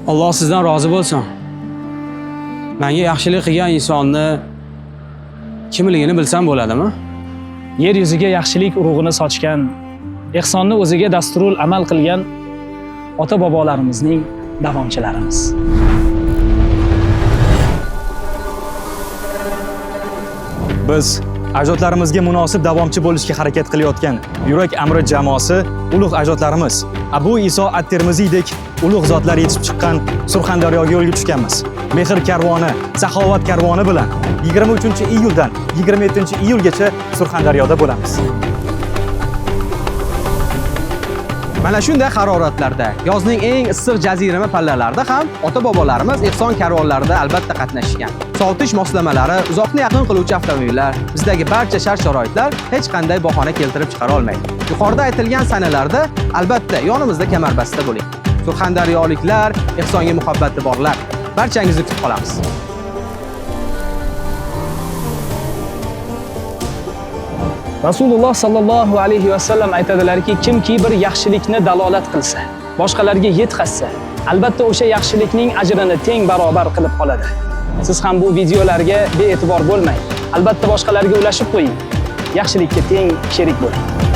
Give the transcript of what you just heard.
Alloh sizdan rozi bo'lsin. Menga yaxshilik qilgan insonni kimligini bilsam bo'ladimi? Yer yuziga yaxshilik urug'ini sochgan, ehsonni o'ziga dasturul amal qilgan ota-bobolarimizning davomchilarimiz. Biz ajdodlarimizga munosib davomchi bo'lishga harakat qilayotgan Yurak Amri jamoasi ulug' ajdodlarimiz Abu Iso at-Termiziydek ulug' zotlar yetishib chiqqan Surxondaryoga yo'lga tushganmiz. Mehr karvoni, saxovat karvoni bilan 23-iyuldan 27-iyulgacha Surxondaryoda bo'lamiz. Mana shunday haroratlarda, yozning eng issiq jazirama pallalarida ham ota-bobolarimiz ehson karvonlarida albatta qatnashgan. Sovutish moslamalari, uzoqni yaqin qiluvchi avtomobillar, bizdagi barcha shart-sharoitlar hech qanday bahona keltirib chiqara olmaydi. Yuqorida aytilgan sanalarda albatta yonimizda kamarbasta bo'ling. Surxondaryoliklar, ehsonga muhabbati borlar, barchangizni kutib qolamiz. Rasululloh sallallohu alayhi va sallam aytadilarki, kimki bir yaxshilikni dalolat qilsa, boshqalarga yetkazsa, albatta o'sha yaxshilikning ajrini teng barobar qilib qoladi. Siz ham bu videolarga bee'tibor bo'lmang. Albatta boshqalarga ulashib qo'ying. Yaxshilikka teng sherik bo'ling.